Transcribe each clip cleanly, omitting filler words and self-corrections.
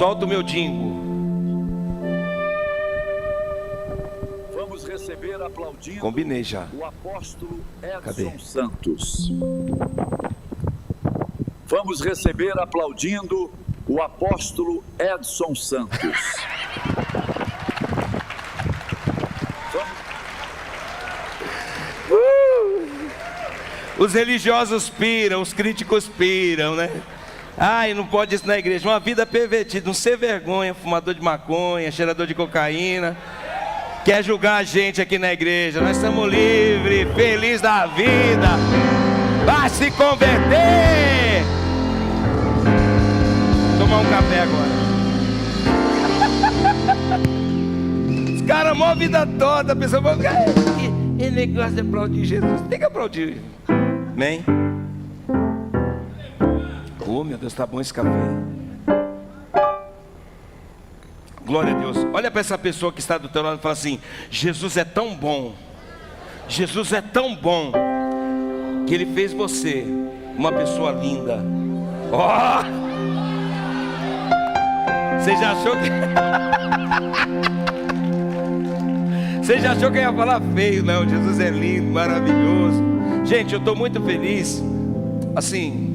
Solta o meu dingo. Vamos receber aplaudindo. Combinei já. O apóstolo Cadê? Edson Santos. Vamos receber aplaudindo o apóstolo Edson Santos. Os religiosos piram, os críticos piram, né? Ai, não pode isso na igreja. Uma vida pervertida, um sem vergonha, fumador de maconha, cheirador de cocaína. Quer julgar a gente aqui na igreja. Nós estamos livres, felizes da vida. Vai se converter. Tomar um café agora. Os caras amam a vida toda. A pessoa fala, que negócio de aplaudir Jesus. Tem que aplaudir. Amém? Oh, meu Deus, tá bom esse café. Glória a Deus. Olha para essa pessoa que está do teu lado e fala assim: Jesus é tão bom. Jesus é tão bom que Ele fez você uma pessoa linda. Oh! Você já achou que... Você já achou que eu ia falar feio? Não, Jesus é lindo, maravilhoso. Gente, eu estou muito feliz. Assim,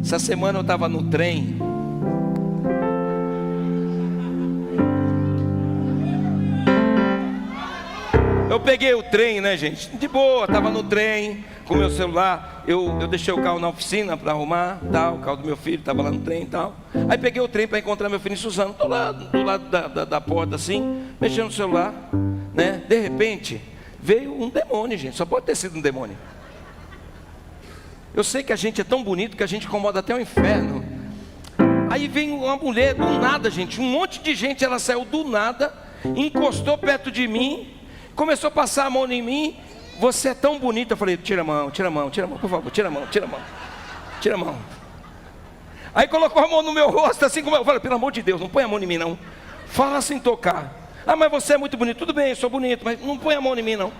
essa semana eu estava no trem. Eu peguei o trem, né, gente? De boa, estava no trem com meu celular. Eu deixei o carro na oficina para arrumar, tal. O carro do meu filho estava lá no trem e tal. Aí peguei o trem para encontrar meu filho em Suzano. Estou lá do lado da porta assim, mexendo no celular, né? De repente, veio um demônio, gente. Só pode ter sido um demônio. Eu sei que a gente é tão bonito que a gente incomoda até o inferno. Aí vem uma mulher do nada, gente. Um monte de gente, ela saiu do nada, encostou perto de mim, começou a passar a mão em mim. Você é tão bonita. Eu falei: tira a mão, por favor, tira a mão. Tira a mão. Aí colocou a mão no meu rosto, assim como eu falei: pelo amor de Deus, não põe a mão em mim não. Fala sem tocar. Ah, mas você é muito bonito. Tudo bem, eu sou bonito, mas não põe a mão em mim não.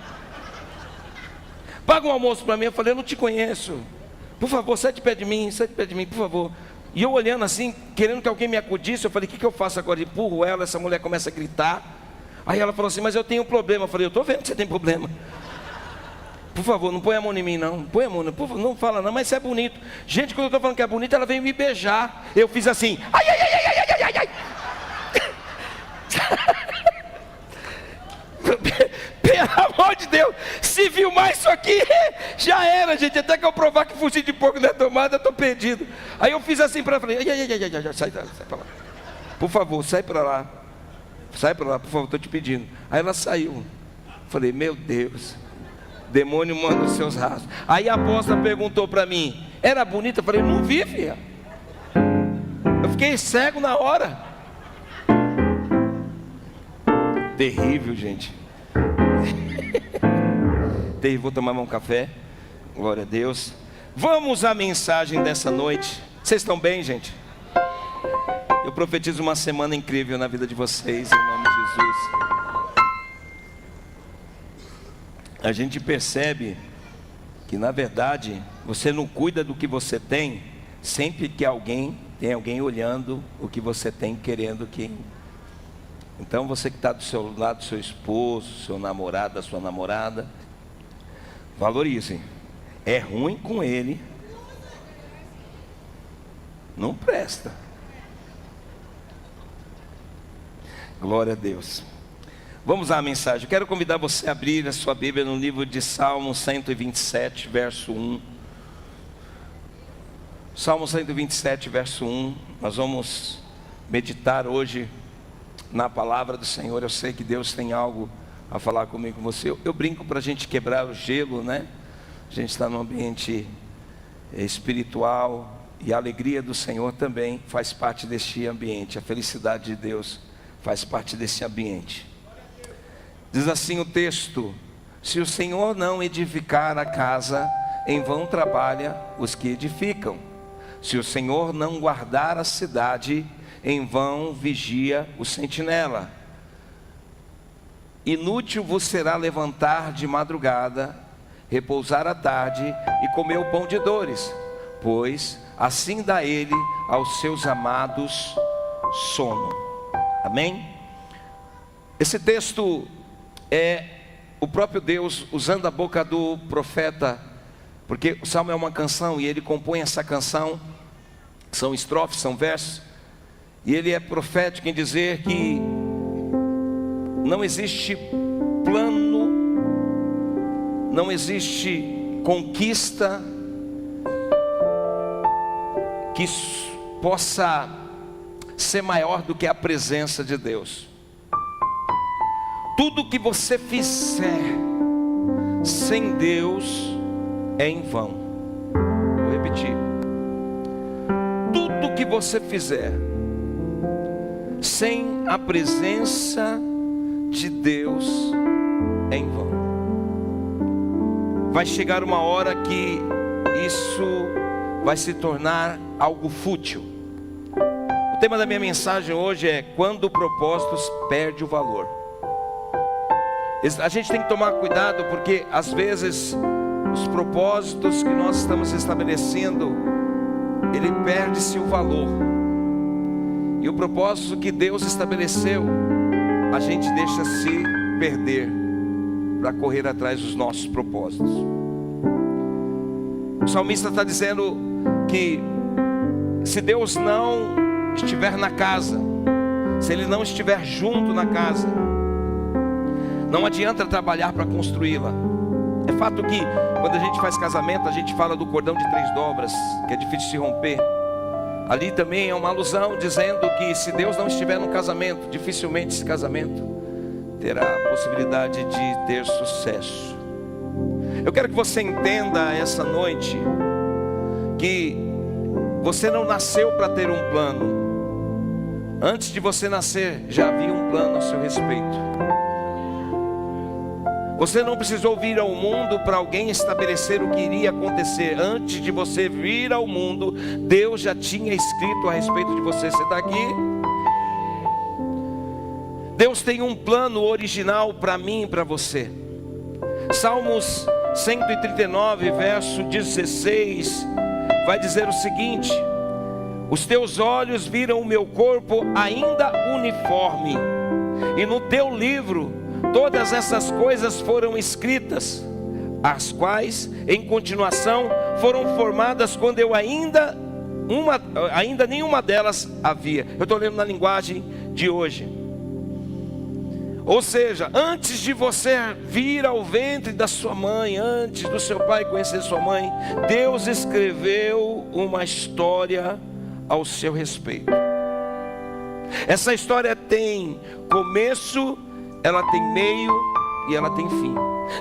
Paga um almoço para mim. Eu falei: eu não te conheço. Por favor, sai de pé de mim, por favor. E eu olhando assim, querendo que alguém me acudisse. Eu falei: o que eu faço agora? Empurro ela, essa mulher começa a gritar. Aí ela falou assim: mas eu tenho um problema. Eu falei: eu estou vendo que você tem problema. Por favor, não põe a mão em mim não. Põe a mão, não fala não, mas você é bonito. Gente, quando eu estou falando que é bonito, ela veio me beijar. Eu fiz assim: ai, ai, ai, ai, ai, ai, ai. Pelo amor de Deus, se filmar isso aqui, já era, gente. Até que eu provar que fugi de porco na tomada, eu estou perdido. Aí eu fiz assim para ela, falei: ai, ai, ai, ai, ai, sai para lá. Por favor, sai para lá. Sai para lá, por favor, estou te pedindo. Aí ela saiu. Falei: meu Deus, demônio manda os seus rastros. Aí a apóstola perguntou para mim: era bonita? Eu falei: não vi, filha. Eu fiquei cego na hora. Terrível, gente. Terrível. Vou tomar um café. Glória a Deus. Vamos à mensagem dessa noite. Vocês estão bem, gente? Eu profetizo uma semana incrível na vida de vocês, em nome de Jesus. A gente percebe que, na verdade, você não cuida do que você tem, sempre que tem alguém olhando o que você tem, querendo que... Então, você que está do seu lado, seu esposo, seu namorado, a sua namorada, valorize. É ruim com ele, não presta. Glória a Deus. Vamos à mensagem. Eu quero convidar você a abrir a sua Bíblia no livro de Salmo 127, verso 1. Salmo 127, verso 1. Nós vamos meditar hoje na palavra do Senhor. Eu sei que Deus tem algo a falar comigo, com você. Eu brinco para a gente quebrar o gelo, né? A gente está num ambiente espiritual e a alegria do Senhor também faz parte deste ambiente. A felicidade de Deus faz parte desse ambiente. Diz assim o texto: se o Senhor não edificar a casa, em vão trabalha os que edificam. Se o Senhor não guardar a cidade, em vão vigia o sentinela. Inútil vos será levantar de madrugada, repousar à tarde e comer o pão de dores, pois assim dá ele aos seus amados sono. Amém? Esse texto é o próprio Deus usando a boca do profeta, porque o Salmo é uma canção e ele compõe essa canção, são estrofes, são versos, e ele é profético em dizer que não existe plano, não existe conquista que possa ser maior do que a presença de Deus. Tudo que você fizer sem Deus é em vão. Vou repetir. Tudo que você fizer sem a presença de Deus é em vão. Vai chegar uma hora que isso vai se tornar algo fútil. O tema da minha mensagem hoje é: quando o propósito perde o valor. A gente tem que tomar cuidado, porque às vezes os propósitos que nós estamos estabelecendo, ele perde-se o valor. E o propósito que Deus estabeleceu, a gente deixa se perder para correr atrás dos nossos propósitos. O salmista está dizendo que se Deus não estiver na casa, se Ele não estiver junto na casa, não adianta trabalhar para construí-la. É fato que quando a gente faz casamento, a gente fala do cordão de 3 dobras, que é difícil de romper. Ali também é uma alusão dizendo que se Deus não estiver no casamento, dificilmente esse casamento terá a possibilidade de ter sucesso. Eu quero que você entenda essa noite que você não nasceu para ter um plano. Antes de você nascer, já havia um plano a seu respeito. Você não precisou vir ao mundo para alguém estabelecer o que iria acontecer. Antes de você vir ao mundo, Deus já tinha escrito a respeito de você. Você está aqui? Deus tem um plano original para mim e para você. Salmos 139, verso 16, vai dizer o seguinte: os teus olhos viram o meu corpo ainda uniforme, e no teu livro todas essas coisas foram escritas, as quais em continuação foram formadas quando eu ainda nenhuma delas havia. Eu estou lendo na linguagem de hoje. Ou seja, antes de você vir ao ventre da sua mãe, antes do seu pai conhecer sua mãe, Deus escreveu uma história ao seu respeito. Essa história tem começo, ela tem meio e ela tem fim.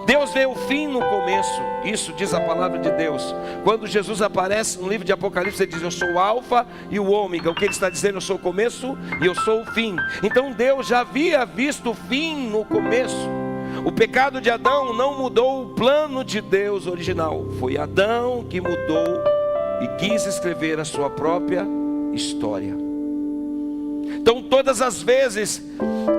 Deus vê o fim no começo. Isso diz a palavra de Deus. Quando Jesus aparece no livro de Apocalipse, ele diz: eu sou o alfa e o ômega. O que ele está dizendo? Eu sou o começo e eu sou o fim. Então Deus já havia visto o fim no começo. O pecado de Adão não mudou o plano de Deus original. Foi Adão que mudou e quis escrever a sua própria história. Então todas as vezes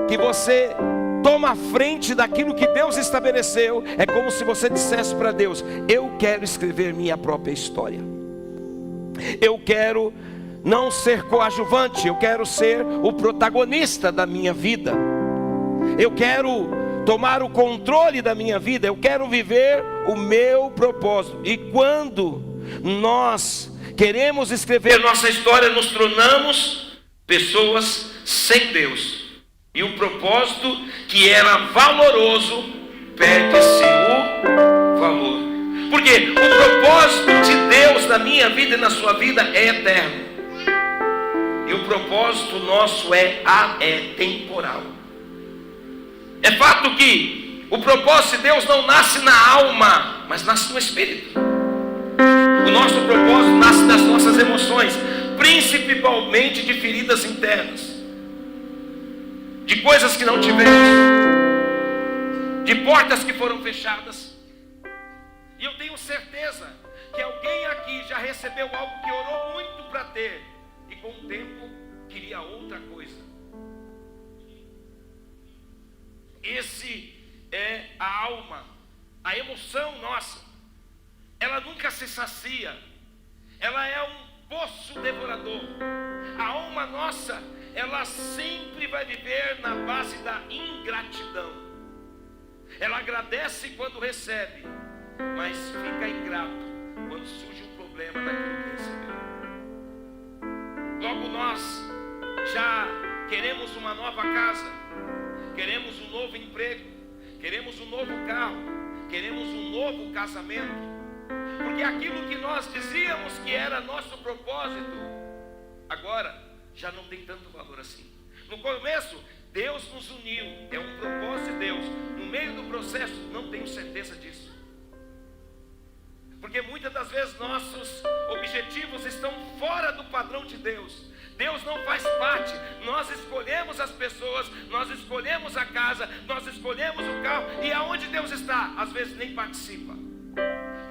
que você toma a frente daquilo que Deus estabeleceu, é como se você dissesse para Deus: eu quero escrever minha própria história. Eu quero não ser coadjuvante, eu quero ser o protagonista da minha vida. Eu quero tomar o controle da minha vida, eu quero viver o meu propósito. E quando nós queremos escrever nossa história, nos tornamos pessoas sem Deus. E o propósito que era valoroso, perde-se o valor. Porque o propósito de Deus na minha vida e na sua vida é eterno. E o propósito nosso é atemporal. É fato que o propósito de Deus não nasce na alma, mas nasce no espírito. O nosso propósito nasce das nossas emoções, principalmente de feridas internas, de coisas que não tivemos, de portas que foram fechadas. E eu tenho certeza que alguém aqui já recebeu algo que orou muito para ter, e com o tempo queria outra coisa. Esse é a alma, a emoção nossa. Ela nunca se sacia, ela é um poço devorador. A alma nossa ela sempre vai viver na base da ingratidão. Ela agradece quando recebe, mas fica ingrato quando surge um problema daquilo que recebeu. Logo nós já queremos uma nova casa, queremos um novo emprego, queremos um novo carro, queremos um novo casamento, porque aquilo que nós dizíamos que era nosso propósito, agora já não tem tanto valor assim. No começo, Deus nos uniu, é um propósito de Deus. No meio do processo, não tenho certeza disso, porque muitas das vezes nossos objetivos estão fora do padrão de Deus. Deus não faz parte. Nós escolhemos as pessoas, nós escolhemos a casa, nós escolhemos o carro, e aonde Deus está, às vezes nem participa,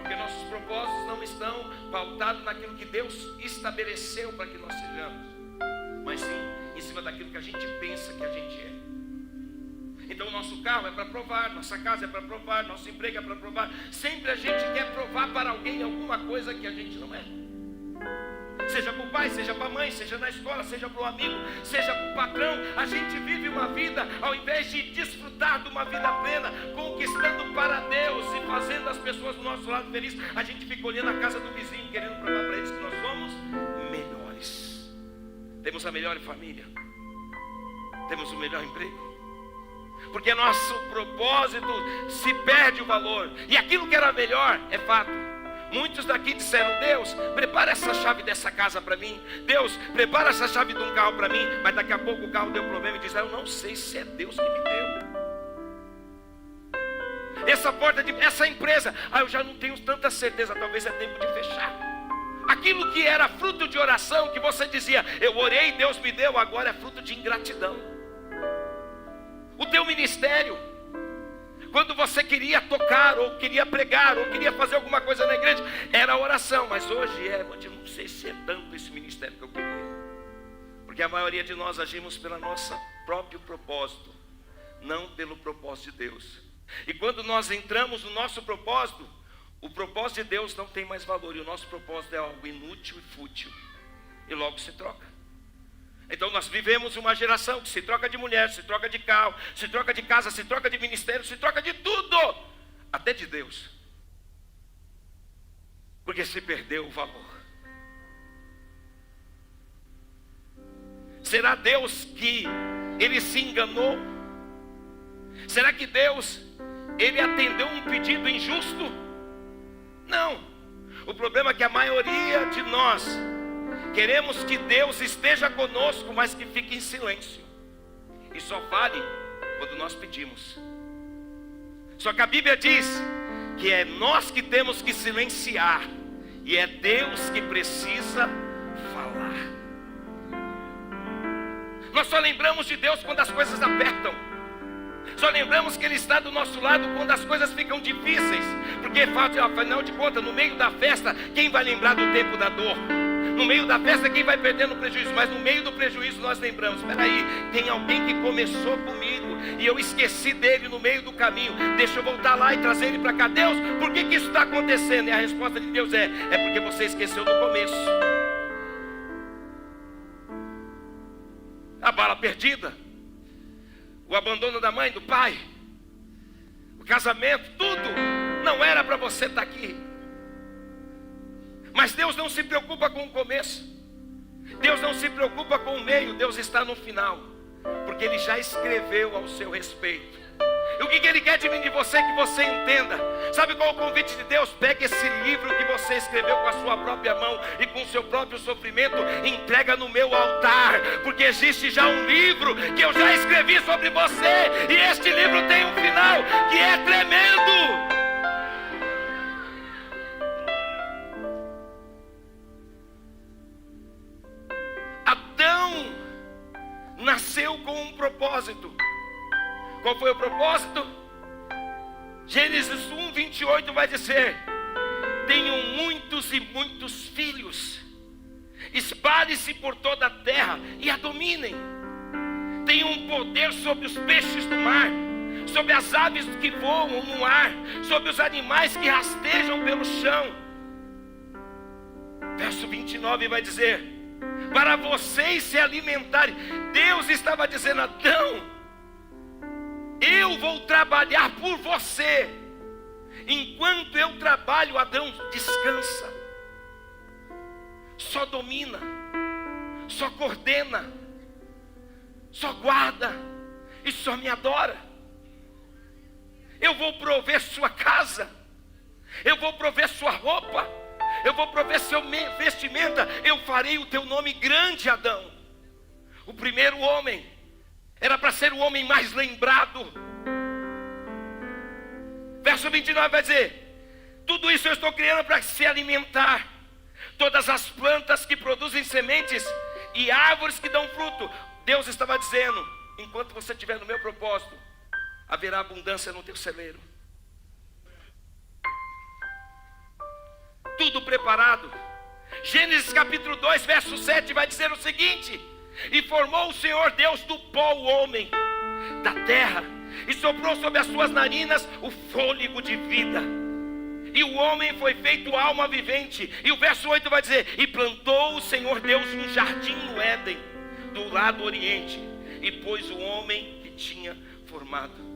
porque nossos propósitos não estão pautados naquilo que Deus estabeleceu para que nós sejamos, mas sim em cima daquilo que a gente pensa que a gente é. Então o nosso carro é para provar, nossa casa é para provar, nosso emprego é para provar. Sempre a gente quer provar para alguém alguma coisa que a gente não é. Seja para o pai, seja para a mãe, seja na escola, seja para o amigo, seja para o patrão. A gente vive uma vida, ao invés de desfrutar de uma vida plena, conquistando para Deus e fazendo as pessoas do nosso lado felizes, a gente fica olhando a casa do vizinho, querendo provar para eles que nós somos melhores. Temos a melhor família, temos o melhor emprego, porque nosso propósito se perde o valor. E aquilo que era melhor, é fato, muitos daqui disseram: Deus, prepara essa chave dessa casa para mim, Deus, prepara essa chave de um carro para mim. Mas daqui a pouco o carro deu problema e diz: eu não sei se é Deus que me deu. Essa empresa, eu já não tenho tanta certeza, talvez é tempo de fechar. Aquilo que era fruto de oração, que você dizia: eu orei, Deus me deu, agora é fruto de ingratidão. O teu ministério, quando você queria tocar, ou queria pregar, ou queria fazer alguma coisa na igreja, era oração. Mas hoje eu não sei se é tanto esse ministério que eu queria, porque a maioria de nós agimos pelo nosso próprio propósito, não pelo propósito de Deus. E quando nós entramos no nosso propósito, o propósito de Deus não tem mais valor, e o nosso propósito é algo inútil e fútil, e logo se troca. Então nós vivemos uma geração que se troca de mulher, se troca de carro, se troca de casa, se troca de ministério, se troca de tudo, até de Deus, porque se perdeu o valor. Será Deus que ele se enganou? Será que Deus, ele atendeu um pedido injusto? Não. O problema é que a maioria de nós queremos que Deus esteja conosco, mas que fique em silêncio, e só fale quando nós pedimos. Só que a Bíblia diz que é nós que temos que silenciar, e é Deus que precisa falar. Nós só lembramos de Deus quando as coisas apertam, só lembramos que Ele está do nosso lado quando as coisas ficam difíceis, porque afinal de contas, no meio da festa, quem vai lembrar do tempo da dor? No meio da festa, quem vai perdendo o prejuízo? Mas no meio do prejuízo nós lembramos: espera aí, tem alguém que começou comigo e eu esqueci dele no meio do caminho, deixa eu voltar lá e trazer ele para cá. Deus, por que isso está acontecendo? E a resposta de Deus é porque você esqueceu do começo. A bala perdida, o abandono da mãe, do pai, o casamento, tudo não era para você estar aqui. Mas Deus não se preocupa com o começo, Deus não se preocupa com o meio, Deus está no final, porque Ele já escreveu ao seu respeito. E o que Ele quer de mim, de você, que você entenda. Sabe qual é o convite de Deus? Pegue esse livro que você escreveu com a sua própria mão e com o seu próprio sofrimento, e entrega no meu altar, porque existe já um livro que eu já escrevi sobre você, e este livro tem um final que é tremendo. Adão nasceu com um propósito. Qual foi o propósito? Gênesis 1:28 vai dizer: tenham muitos e muitos filhos, espalhe-se por toda a terra e a dominem, tenham um poder sobre os peixes do mar, sobre as aves que voam no ar, sobre os animais que rastejam pelo chão. Verso 29 vai dizer: para vocês se alimentarem. Deus estava dizendo: Adão, eu vou trabalhar por você. Enquanto eu trabalho, Adão descansa, só domina, só coordena, só guarda e só me adora. Eu vou prover sua casa, eu vou prover sua roupa, eu vou prover seu vestimenta. Eu farei o teu nome grande, Adão. O primeiro homem era para ser o homem mais lembrado. Verso 29 vai dizer: tudo isso eu estou criando para se alimentar. Todas as plantas que produzem sementes e árvores que dão fruto. Deus estava dizendo: enquanto você estiver no meu propósito, haverá abundância no teu celeiro. Tudo preparado. Gênesis capítulo 2, verso 7 vai dizer o seguinte: e formou o Senhor Deus do pó o homem da terra, e soprou sobre as suas narinas o fôlego de vida, e o homem foi feito alma vivente. E o verso 8 vai dizer: e plantou o Senhor Deus um jardim no Éden, do lado oriente, e pôs o homem que tinha formado.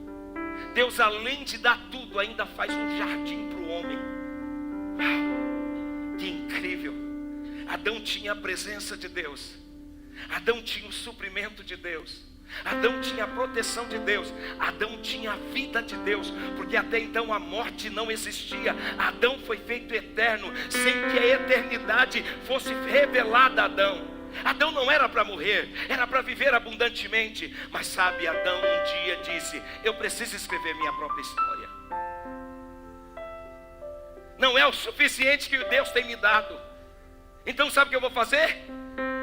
Deus, além de dar tudo, ainda faz um jardim para o homem. Uau, que incrível! Adão tinha a presença de Deus, Adão tinha o suprimento de Deus, Adão tinha a proteção de Deus, Adão tinha a vida de Deus, porque até então a morte não existia. Adão foi feito eterno, sem que a eternidade fosse revelada a Adão. Adão não era para morrer, era para viver abundantemente. Mas sabe, Adão um dia disse: eu preciso escrever minha própria história. Não é o suficiente que Deus tem me dado. Então sabe o que eu vou fazer?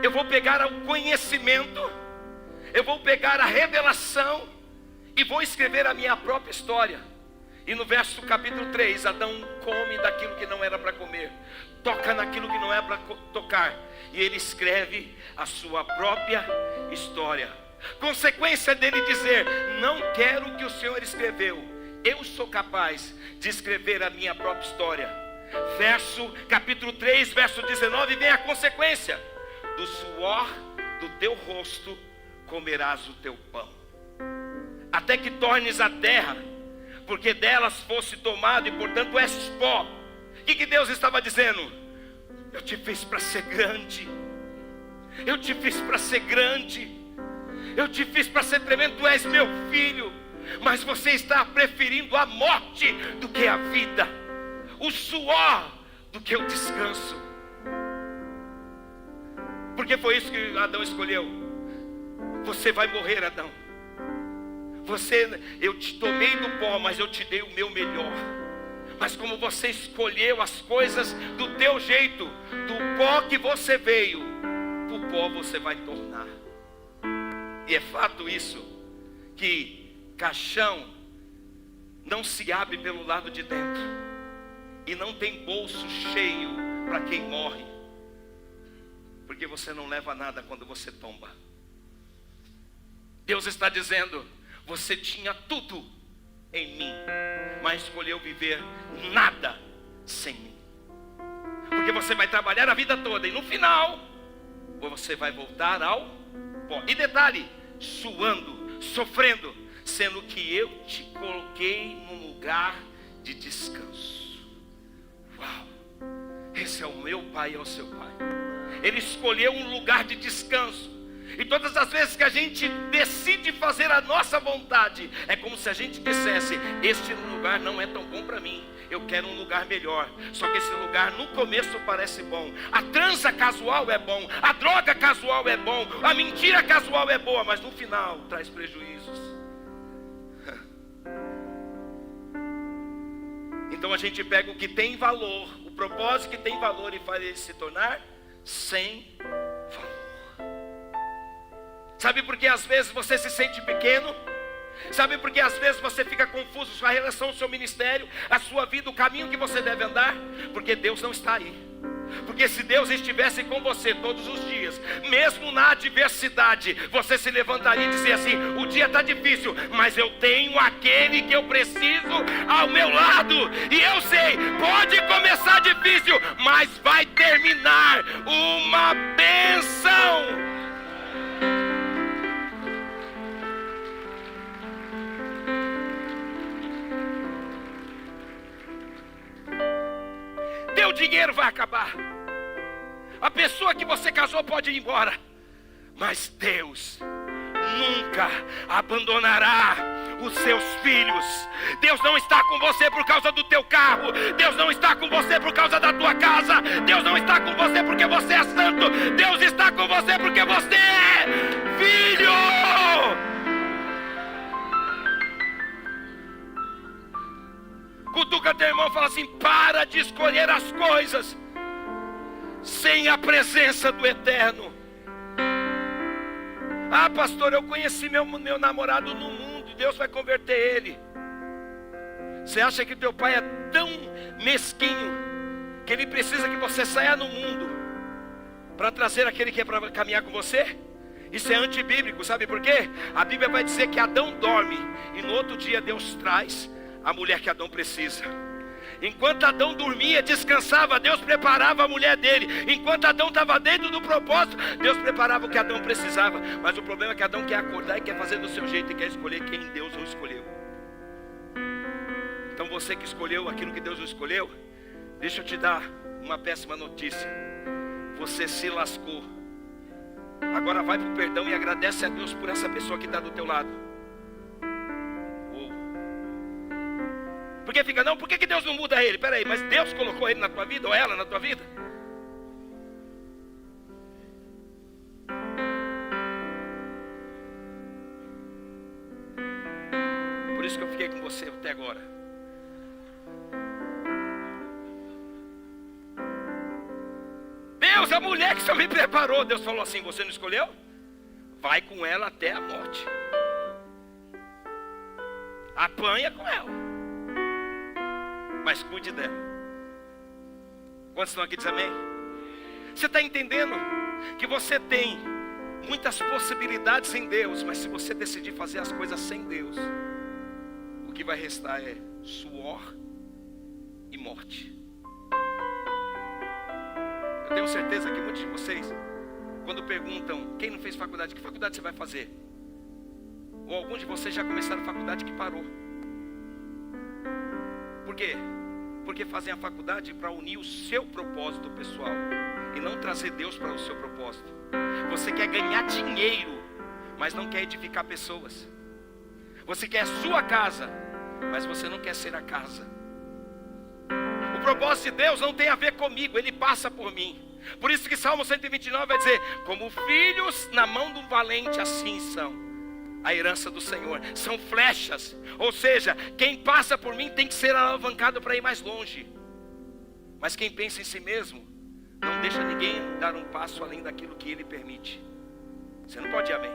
Eu vou pegar o conhecimento, eu vou pegar a revelação e vou escrever a minha própria história. E no verso capítulo 3, Adão come daquilo que não era para comer, toca naquilo que não é para tocar, e ele escreve a sua própria história. Consequência dele dizer: não quero o que o Senhor escreveu, eu sou capaz de escrever a minha própria história. Capítulo 3, verso 19, vem a consequência: do suor do teu rosto comerás o teu pão, até que tornes a terra, porque delas fosse tomado, e portanto és pó. O que Deus estava dizendo? Eu te fiz para ser grande, eu te fiz para ser grande, eu te fiz para ser tremendo. Tu és meu filho, mas você está preferindo a morte do que a vida, o suor do que o descanso. Porque foi isso que Adão escolheu. Você vai morrer, Adão. Eu te tomei do pó, mas eu te dei o meu melhor. Mas como você escolheu as coisas do teu jeito, do pó que você veio, do pó você vai tornar. E é fato isso, que caixão não se abre pelo lado de dentro, e não tem bolso cheio para quem morre, porque você não leva nada quando você tomba. Deus está dizendo: você tinha tudo em mim, mas escolheu viver nada sem mim. Porque você vai trabalhar a vida toda, e no final você vai voltar ao pó. E detalhe, suando, sofrendo, sendo que eu te coloquei num lugar de descanso. Uau! Esse é o meu pai, é o seu pai. Ele escolheu um lugar de descanso. E todas as vezes que a gente decide fazer a nossa vontade, é como se a gente dissesse: este lugar não é tão bom para mim, eu quero um lugar melhor. Só que esse lugar no começo parece bom, a transa casual é bom, a droga casual é bom, a mentira casual é boa, mas no final traz prejuízos. Então a gente pega o que tem valor, o propósito que tem valor, e faz ele se tornar sem valor. Sabe por que às vezes você se sente pequeno? Sabe por que às vezes você fica confuso com a relação ao seu ministério, a sua vida, o caminho que você deve andar? Porque Deus não está aí. Porque se Deus estivesse com você todos os dias, mesmo na adversidade, você se levantaria e dizia assim: o dia está difícil, mas eu tenho aquele que eu preciso ao meu lado. E eu sei, pode começar difícil, mas vai terminar uma bênção. Teu dinheiro vai acabar. A pessoa que você casou pode ir embora. Mas Deus nunca abandonará os seus filhos. Deus não está com você por causa do teu carro. Deus não está com você por causa da tua casa. Deus não está com você porque você é santo. Deus está com você porque você é filho. Cutuca teu irmão e fala assim: para de escolher as coisas sem a presença do Eterno. Ah, pastor, eu conheci meu namorado no mundo, Deus vai converter ele. Você acha que teu pai é tão mesquinho que ele precisa que você saia no mundo para trazer aquele que é para caminhar com você? Isso é antibíblico, sabe por quê? A Bíblia vai dizer que Adão dorme e no outro dia Deus traz a mulher que Adão precisa. Enquanto Adão dormia, descansava, Deus preparava a mulher dele. Enquanto Adão estava dentro do propósito, Deus preparava o que Adão precisava. Mas o problema é que Adão quer acordar e quer fazer do seu jeito e quer escolher quem Deus não escolheu. Então você que escolheu aquilo que Deus não escolheu, deixa eu te dar uma péssima notícia: você se lascou. Agora vai para o perdão e agradece a Deus por essa pessoa que está do teu lado. Porque fica, não, por que Deus não muda ele? Peraí, mas Deus colocou ele na tua vida, ou ela na tua vida? Por isso que eu fiquei com você até agora. Deus, a mulher que o Senhor me preparou, Deus falou assim: você não escolheu? Vai com ela até a morte. Apanha com ela, mas cuide dela. Quantos estão aqui, diz amém? Você está entendendo que você tem muitas possibilidades em Deus, mas se você decidir fazer as coisas sem Deus, o que vai restar é suor e morte. Eu tenho certeza que muitos de vocês, quando perguntam quem não fez faculdade, que faculdade você vai fazer? Ou alguns de vocês já começaram a faculdade que parou. Por quê? Porque fazem a faculdade para unir o seu propósito pessoal e não trazer Deus para o seu propósito. Você quer ganhar dinheiro, mas não quer edificar pessoas. Você quer a sua casa, mas você não quer ser a casa. O propósito de Deus não tem a ver comigo, Ele passa por mim. Por isso que Salmo 129 vai dizer: como filhos na mão do valente, assim são a herança do Senhor. São flechas. Ou seja, quem passa por mim tem que ser alavancado para ir mais longe. Mas quem pensa em si mesmo não deixa ninguém dar um passo além daquilo que Ele permite. Você não pode ir além.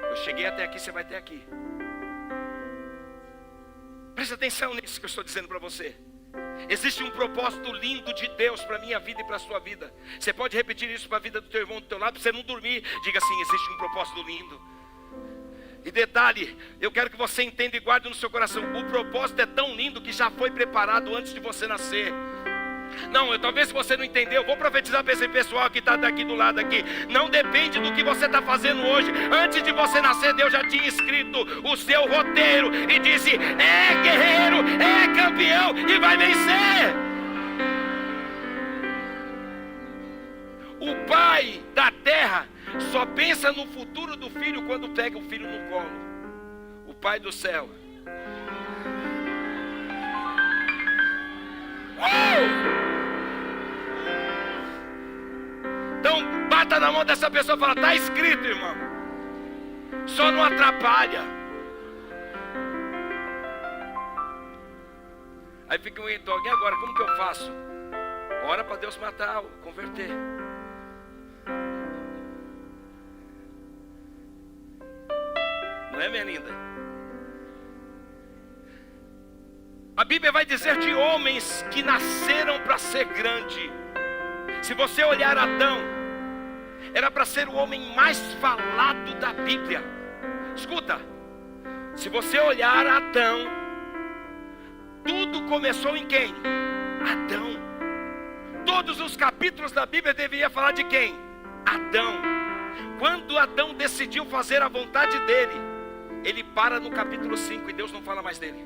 Eu cheguei até aqui, você vai até aqui. Presta atenção nisso que eu estou dizendo para você. Existe um propósito lindo de Deus para a minha vida e para a sua vida. Você pode repetir isso para a vida do teu irmão do teu lado, para você não dormir. Diga assim: existe um propósito lindo. E detalhe, eu quero que você entenda e guarde no seu coração: o propósito é tão lindo que já foi preparado antes de você nascer. Não, talvez se você não entendeu, eu vou profetizar para esse pessoal que está daqui do lado aqui. Não depende do que você está fazendo hoje. Antes de você nascer, Deus já tinha escrito o seu roteiro e disse: é guerreiro, é campeão e vai vencer. O pai da terra só pensa no futuro do filho quando pega o filho no colo. O Pai do céu. Então bata na mão dessa pessoa e fala: está escrito, irmão. Só não atrapalha. Aí fica um alguém agora, como que eu faço? Ora para Deus matar, converter. Não é, minha linda? A Bíblia vai dizer de homens que nasceram para ser grande. Se você olhar Adão, era para ser o homem mais falado da Bíblia. Escuta, se você olhar Adão, tudo começou em quem? Adão. Todos os capítulos da Bíblia deveriam falar de quem? Adão. Quando Adão decidiu fazer a vontade dele, ele para no capítulo 5 e Deus não fala mais dele.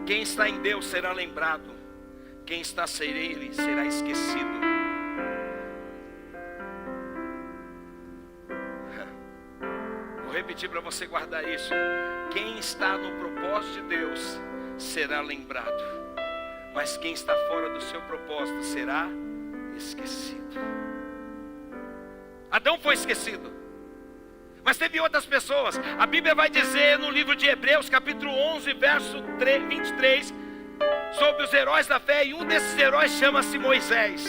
Quem está em Deus será lembrado, quem está sem Ele será esquecido. Vou repetir para você guardar isso. Quem está no propósito de Deus será lembrado, mas quem está fora do seu propósito será esquecido. Adão foi esquecido, mas teve outras pessoas. A Bíblia vai dizer no livro de Hebreus, capítulo 11, verso 23, sobre os heróis da fé, e um desses heróis chama-se Moisés.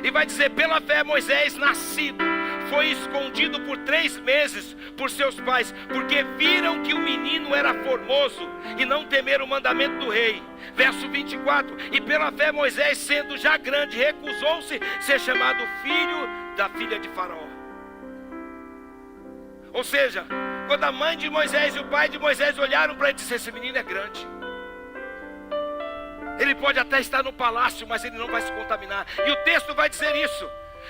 E vai dizer: pela fé Moisés, nascido, foi escondido por 3 meses por seus pais, porque viram que o menino era formoso e não temeram o mandamento do rei. Verso 24: e pela fé Moisés, sendo já grande, recusou-se ser chamado filho da filha de Faraó. Ou seja, quando a mãe de Moisés e o pai de Moisés olharam para ele e disseram: esse menino é grande, ele pode até estar no palácio, mas ele não vai se contaminar. E o texto vai dizer isso,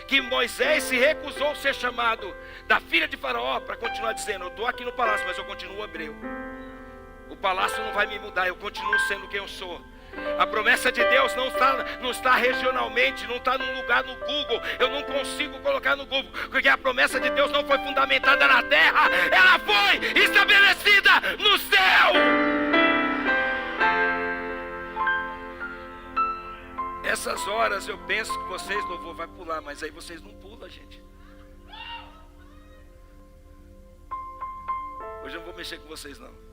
que Moisés se recusou a ser chamado da filha de Faraó, para continuar dizendo: eu estou aqui no palácio, mas eu continuo hebreu. O palácio não vai me mudar, eu continuo sendo quem eu sou. A promessa de Deus não está regionalmente, não está num lugar no Google. Eu não consigo colocar no Google, porque a promessa de Deus não foi fundamentada na terra, ela foi estabelecida no céu. Essas horas eu penso que vocês, louvor, vai pular, mas aí vocês não pulam, gente. Hoje eu não vou mexer com vocês não.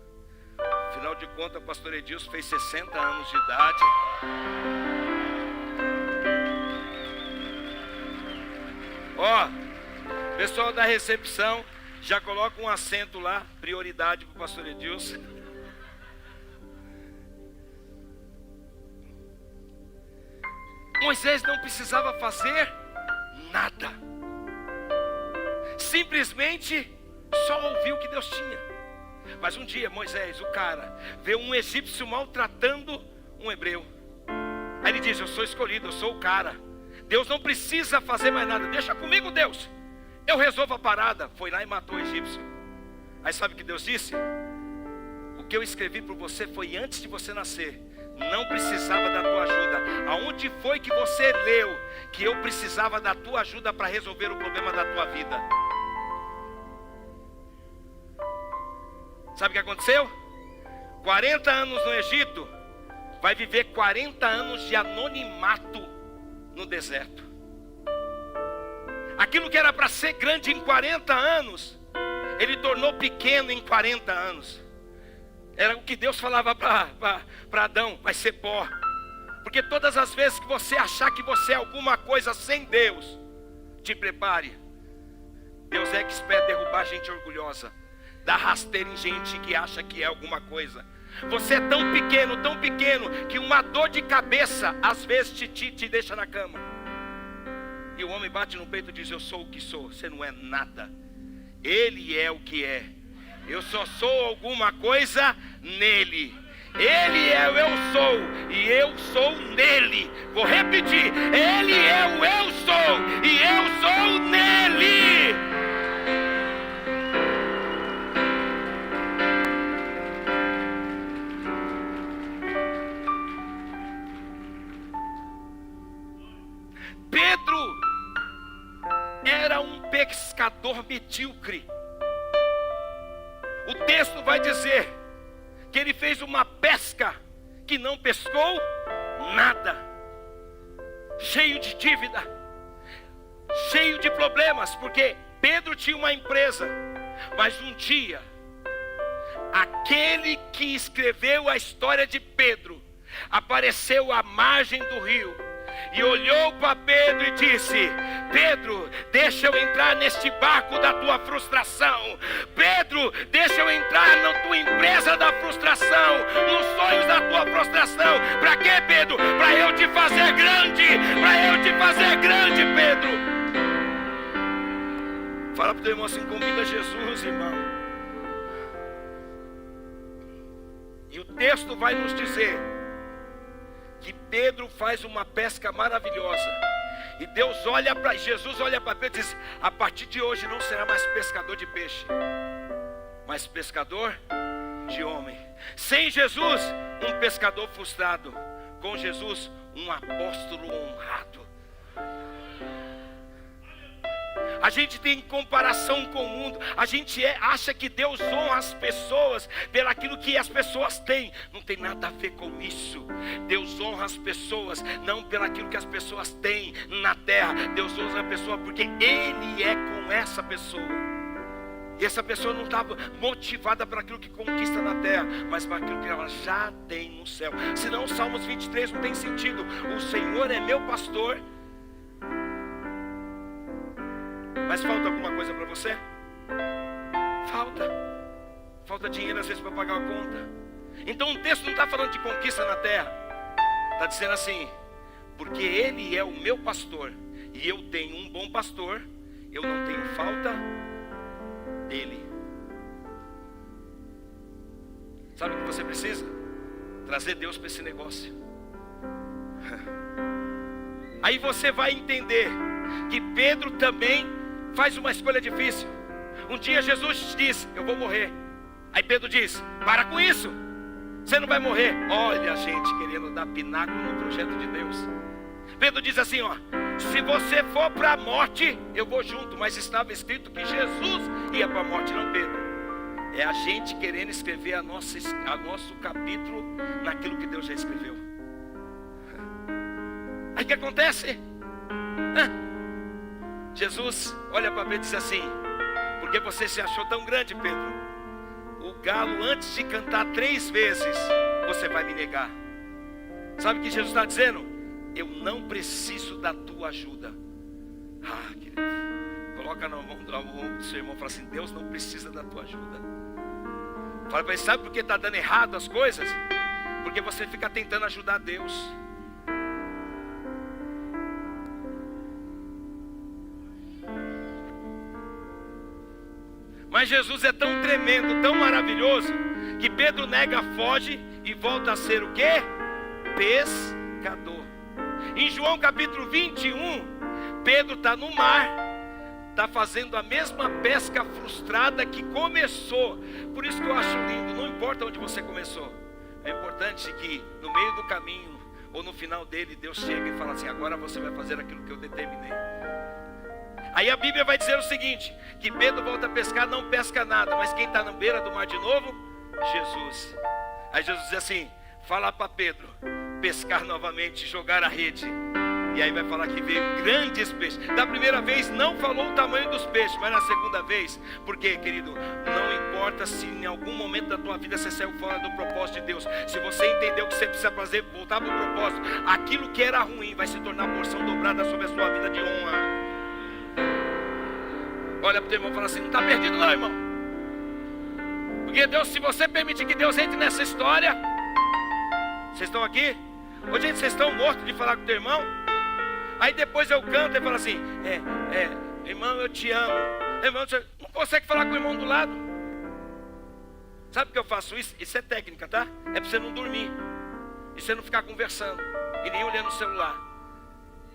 Afinal de contas, o pastor Edilson fez 60 anos de idade. Ó, pessoal da recepção, já coloca um assento lá, prioridade para o pastor Edilson. Moisés não precisava fazer nada, simplesmente só ouviu o que Deus tinha. Mas um dia Moisés, o cara, vê um egípcio maltratando um hebreu. Aí ele diz: eu sou escolhido, eu sou o cara, Deus não precisa fazer mais nada, deixa comigo Deus, eu resolvo a parada. Foi lá e matou o egípcio. Aí sabe o que Deus disse? O que eu escrevi para você foi antes de você nascer, não precisava da tua ajuda. Aonde foi que você leu que eu precisava da tua ajuda para resolver o problema da tua vida? Sabe o que aconteceu? 40 anos no Egito, vai viver 40 anos de anonimato no deserto. Aquilo que era para ser grande em 40 anos, ele tornou pequeno em 40 anos. Era o que Deus falava para Adão: vai ser pó. Porque todas as vezes que você achar que você é alguma coisa sem Deus, te prepare. Deus é que espera derrubar gente orgulhosa, dar rasteira em gente que acha que é alguma coisa. Você é tão pequeno, que uma dor de cabeça às vezes te deixa na cama. E o homem bate no peito e diz: eu sou o que sou. Você não é nada, Ele é o que é. Eu só sou alguma coisa nele. Ele é o eu sou e eu sou nele. Vou repetir: Ele é o eu sou e eu sou nele. Pedro era um pescador medíocre. O texto vai dizer que ele fez uma pesca que não pescou nada, cheio de dívida, cheio de problemas, porque Pedro tinha uma empresa. Mas um dia, aquele que escreveu a história de Pedro apareceu à margem do rio e olhou para Pedro e disse: Pedro, deixa eu entrar neste barco da tua frustração. Pedro, deixa eu entrar na tua empresa da frustração, nos sonhos da tua frustração. Para quê, Pedro? Para eu eu te fazer grande, para eu te fazer grande, Pedro. Fala para o teu irmão assim, convida Jesus, irmão. E o texto vai nos dizer que Pedro faz uma pesca maravilhosa. E Jesus olha para Pedro e diz: a partir de hoje não será mais pescador de peixe, mas pescador de homem. Sem Jesus, um pescador frustrado. Com Jesus, um apóstolo honrado. A gente tem comparação com o mundo. A gente acha que Deus honra as pessoas pelo aquilo que as pessoas têm. Não tem nada a ver com isso. Deus honra as pessoas não pelo aquilo que as pessoas têm na terra. Deus honra a pessoa porque Ele é com essa pessoa. E essa pessoa não está motivada por aquilo que conquista na terra, mas por aquilo que ela já tem no céu. Senão o Salmos 23 não tem sentido. O Senhor é meu pastor. Mas falta alguma coisa para você? Falta dinheiro às vezes para pagar a conta. Então o texto não está falando de conquista na terra. Está dizendo assim: porque Ele é o meu pastor e eu tenho um bom pastor, eu não tenho falta dele. Sabe o que você precisa? Trazer Deus para esse negócio. Aí você vai entender que Pedro também faz uma escolha difícil. Um dia Jesus diz: eu vou morrer. Aí Pedro diz: para com isso, você não vai morrer. Olha a gente querendo dar pináculo no projeto de Deus. Pedro diz assim, ó: se você for para a morte, eu vou junto. Mas estava escrito que Jesus ia para a morte, não Pedro. É a gente querendo escrever a nosso capítulo naquilo que Deus já escreveu. Aí o que acontece? Jesus olha para Pedro e diz assim: porque você se achou tão grande, Pedro? O galo, antes de cantar 3 vezes, você vai me negar. Sabe o que Jesus está dizendo? Eu não preciso da tua ajuda. Querido, coloca na mão do seu irmão e fala assim: Deus não precisa da tua ajuda. Fala para ele: sabe por que está dando errado as coisas? Porque você fica tentando ajudar Deus. Mas Jesus é tão tremendo, tão maravilhoso, que Pedro nega, foge e volta a ser o quê? Pescador. Em João capítulo 21, Pedro está no mar, está fazendo a mesma pesca frustrada que começou. Por isso que eu acho lindo, não importa onde você começou, é importante que no meio do caminho ou no final dele, Deus chega e fala assim: agora você vai fazer aquilo que eu determinei. Aí a Bíblia vai dizer o seguinte: que Pedro volta a pescar, não pesca nada, mas quem está na beira do mar de novo? Jesus. Aí Jesus diz assim: fala para Pedro pescar novamente, jogar a rede. E aí vai falar que veio grandes peixes. Da primeira vez não falou o tamanho dos peixes, mas na segunda vez, porque, querido, não importa se em algum momento da tua vida você saiu fora do propósito de Deus. Se você entendeu que você precisa fazer, voltar para o propósito, aquilo que era ruim vai se tornar porção dobrada sobre a sua vida de honra. Olha para o teu irmão e fala assim: não está perdido não, irmão. Porque Deus, se você permitir que Deus entre nessa história. Vocês estão aqui? Ô gente, vocês estão mortos de falar com o teu irmão? Aí depois eu canto e falo assim: irmão, eu te amo. Irmão, você não consegue falar com o irmão do lado. Sabe por que eu faço isso? Isso é técnica, tá? É para você não dormir, e você não ficar conversando e nem olhando o celular.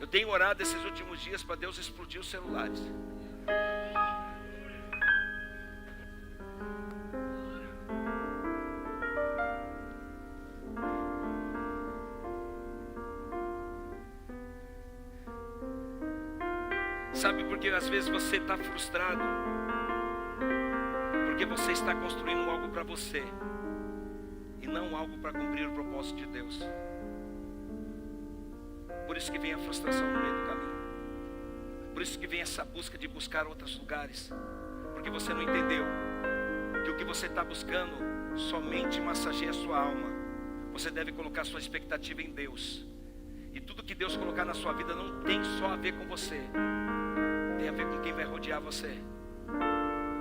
Eu tenho orado esses últimos dias para Deus explodir os celulares. Sabe por que às vezes você está frustrado? Porque você está construindo algo para você e não algo para cumprir o propósito de Deus. Por isso que vem a frustração no meio do caminho. Por isso que vem essa busca de buscar outros lugares. Porque você não entendeu que o que você está buscando somente massageia a sua alma. Você deve colocar sua expectativa em Deus. E tudo que Deus colocar na sua vida não tem só a ver com você, tem a ver com quem vai rodear você.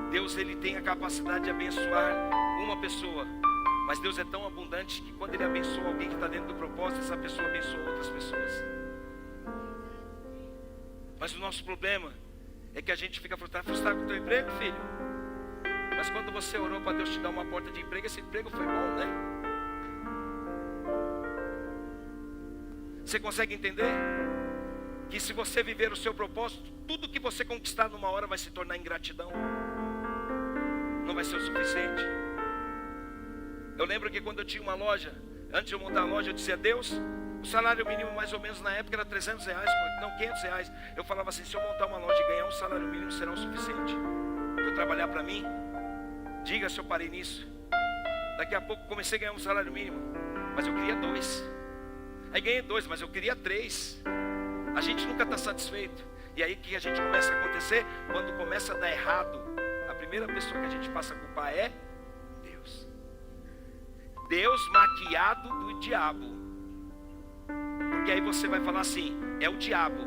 Deus, ele tem a capacidade de abençoar uma pessoa Mas Deus é tão abundante que quando Ele abençoa alguém que está dentro do propósito, essa pessoa abençoa outras pessoas. Mas o nosso problema é que a gente fica frustrado com o teu emprego, filho. Mas quando você orou para Deus te dar uma porta de emprego, esse emprego foi bom, né? Você consegue entender? Que se você viver o seu propósito, tudo que você conquistar numa hora vai se tornar ingratidão. Não vai ser o suficiente. Eu lembro que quando eu tinha uma loja, antes de eu montar a loja, eu dizia: Deus, o salário mínimo mais ou menos na época era R$300, não, R$500. Eu falava assim: se eu montar uma loja e ganhar um salário mínimo, será o suficiente para eu trabalhar para mim? Diga se eu parei nisso. Daqui a pouco comecei a ganhar um salário mínimo, mas eu queria 2. Aí ganhei 2, mas eu queria 3. A gente nunca está satisfeito. E aí o que a gente começa a acontecer? Quando começa a dar errado, a primeira pessoa que a gente passa a culpar é Deus. Deus maquiado do diabo. Porque aí você vai falar assim: é o diabo.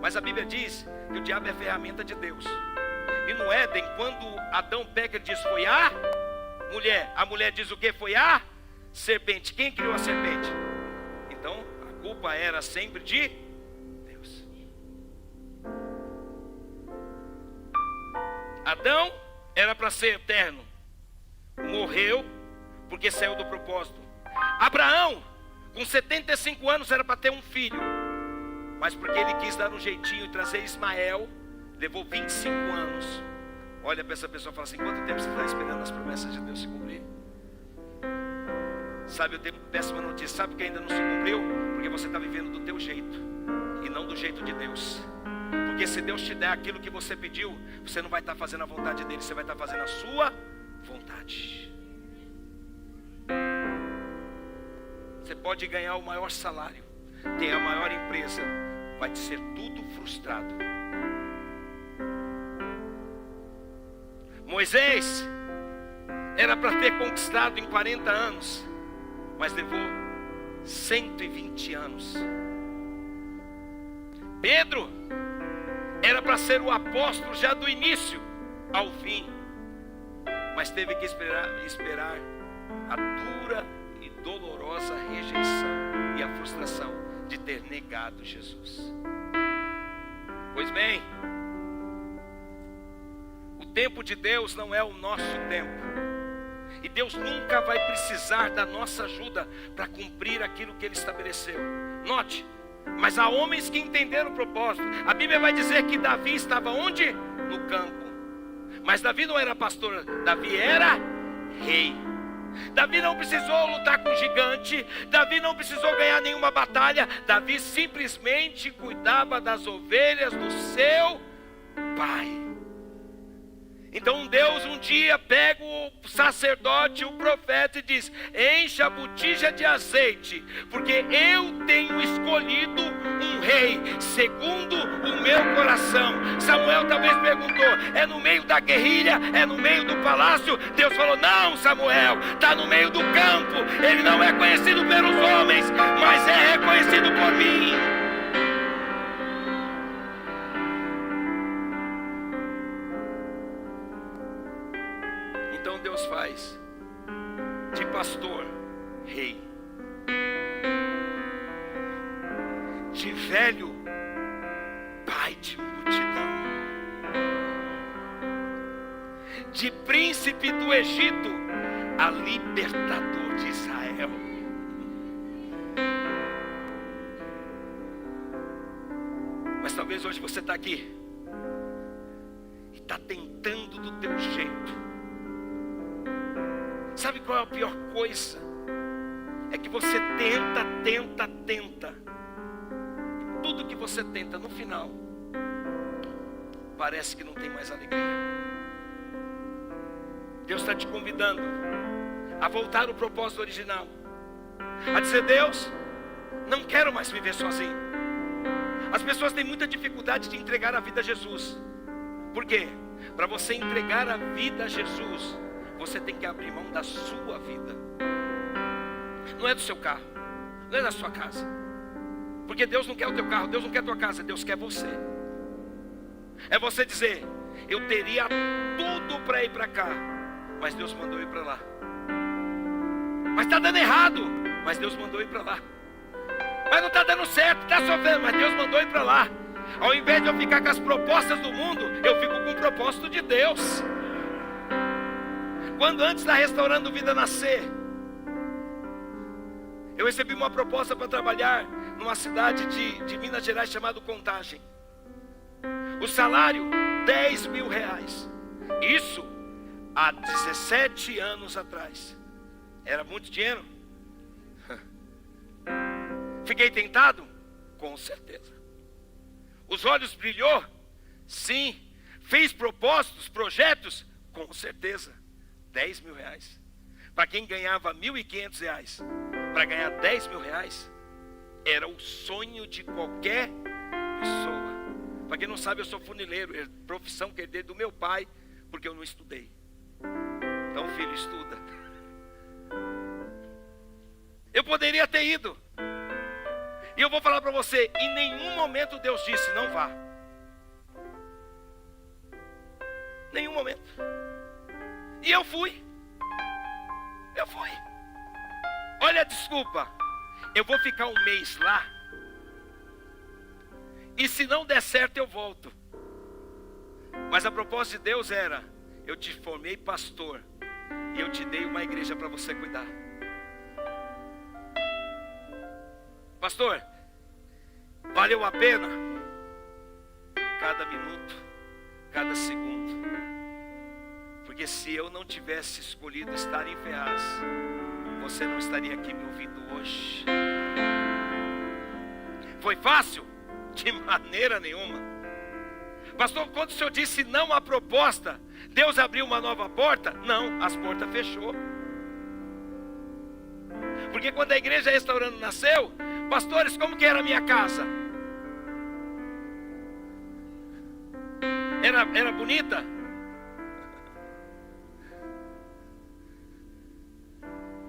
Mas a Bíblia diz que o diabo é ferramenta de Deus. E no Éden, quando Adão peca, ele diz: foi a mulher. A mulher diz o que? Foi a serpente. Quem criou a serpente? Então a culpa era sempre de Deus. Adão era para ser eterno, morreu porque saiu do propósito. Abraão, com 75 anos, era para ter um filho, mas porque ele quis dar um jeitinho e trazer Ismael, levou 25 anos. Olha para essa pessoa e fala assim: quanto tempo você está esperando as promessas de Deus se cumprir? Sabe, eu tenho péssima notícia. Sabe por que ainda não se cumpriu? Porque você está vivendo do teu jeito e não do jeito de Deus. Porque se Deus te der aquilo que você pediu, você não vai estar fazendo a vontade dele, você vai estar fazendo a sua vontade. Você pode ganhar o maior salário, ter a maior empresa, vai te ser tudo frustrado. Moisés era para ter conquistado em 40 anos, mas levou 120 anos. Pedro era para ser o apóstolo já do início ao fim, mas teve que esperar a dura e dolorosa rejeição e a frustração de ter negado Jesus. Pois bem, o tempo de Deus não é o nosso tempo, e Deus nunca vai precisar da nossa ajuda para cumprir aquilo que Ele estabeleceu. Note, mas há homens que entenderam o propósito. A Bíblia vai dizer que Davi estava onde? No campo. Mas Davi não era pastor, Davi era rei. Davi não precisou lutar com gigante, Davi não precisou ganhar nenhuma batalha. Davi simplesmente cuidava das ovelhas do seu pai. Então Deus um dia pega o sacerdote, o profeta, e diz: encha a botija de azeite, porque eu tenho escolhido um rei segundo o meu coração. Samuel talvez perguntou: é no meio da guerrilha? É no meio do palácio? Deus falou: não, Samuel, está no meio do campo. Ele não é conhecido pelos homens, mas é reconhecido por mim. Então Deus faz de pastor rei, de velho pai de multidão, de príncipe do Egito a libertador de Israel. Mas talvez hoje você está aqui e está tentando do teu jeito. Sabe qual é a pior coisa? É que você tenta. Tudo que você tenta, no final, parece que não tem mais alegria. Deus está te convidando a voltar ao propósito original, a dizer: Deus, não quero mais viver sozinho. As pessoas têm muita dificuldade de entregar a vida a Jesus. Por quê? Para você entregar a vida a Jesus, você tem que abrir mão da sua vida. Não é do seu carro, não é da sua casa, porque Deus não quer o teu carro, Deus não quer a tua casa, Deus quer você. É você dizer: eu teria tudo para ir para cá, mas Deus mandou ir para lá. Mas está dando errado. Mas Deus mandou ir para lá. Mas não está dando certo, está sofrendo. Mas Deus mandou ir para lá. Ao invés de eu ficar com as propostas do mundo, eu fico com o propósito de Deus. Quando antes da Restaurando Vida nascer, eu recebi uma proposta para trabalhar numa cidade de Minas Gerais chamada Contagem. O salário, R$10.000. Isso há 17 anos atrás. Era muito dinheiro? Fiquei tentado? Com certeza. Os olhos brilhou? Sim. Fiz propósitos, projetos? Com certeza. R$10.000. Para quem ganhava R$1.500, para ganhar R$10.000, era o sonho de qualquer pessoa. Para quem não sabe, eu sou funileiro, profissão que herdei do meu pai, porque eu não estudei. Então, filho, estuda. Eu poderia ter ido. E eu vou falar para você, em nenhum momento Deus disse, não vá. Nenhum momento. E eu fui. Olha a desculpa. Eu vou ficar um mês lá. E se não der certo eu volto. Mas a proposta de Deus era, eu te formei pastor e eu te dei uma igreja para você cuidar. Pastor, valeu a pena? Cada minuto, cada segundo. Porque se eu não tivesse escolhido estar em Ferraz, você não estaria aqui me ouvindo hoje. Foi fácil? De maneira nenhuma. Pastor, quando o senhor disse não à proposta, Deus abriu uma nova porta? Não, as portas fechou. Porque quando a igreja Restaurando nasceu, pastores, como que era a minha casa? Era bonita?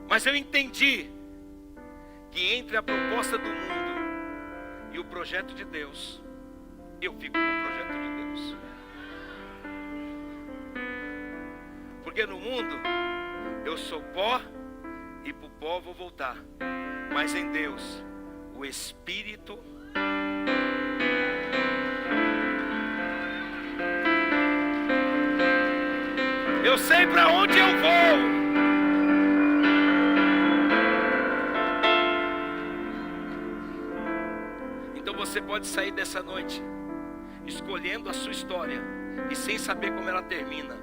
Mas eu entendi que entre a proposta do mundo e o projeto de Deus, eu fico com o projeto de Deus. Porque no mundo eu sou pó e pro pó vou voltar. Mas em Deus, o Espírito eu sei para onde eu vou. Então você pode sair dessa noite escolhendo a sua história e sem saber como ela termina,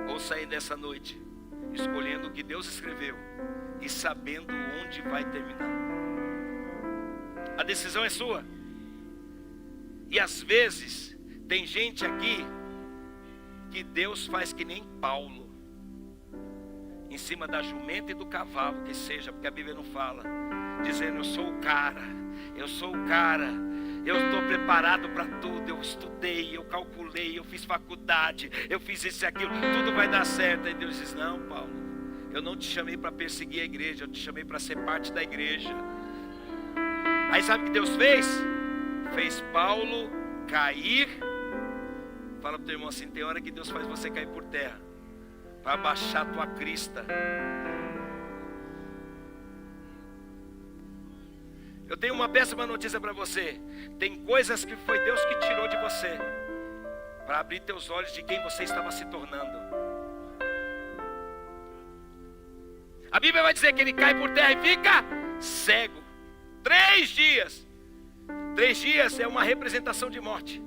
ou sair dessa noite escolhendo o que Deus escreveu e sabendo onde vai terminar. A decisão é sua. E às vezes tem gente aqui que Deus faz que nem Paulo, em cima da jumenta e do cavalo, que seja, porque a Bíblia não fala, dizendo eu sou o cara, eu estou preparado para tudo, eu estudei, eu calculei, eu fiz faculdade, eu fiz isso e aquilo, tudo vai dar certo. Aí Deus diz, não, Paulo, eu não te chamei para perseguir a igreja, eu te chamei para ser parte da igreja. Aí sabe o que Deus fez? Fez Paulo cair. Fala para o teu irmão assim, tem hora que Deus faz você cair por terra, para baixar a tua crista. Eu tenho uma péssima notícia para você. Tem coisas que foi Deus que tirou de você, para abrir teus olhos de quem você estava se tornando. A Bíblia vai dizer que ele cai por terra e fica cego. 3 dias. 3 dias é uma representação de morte.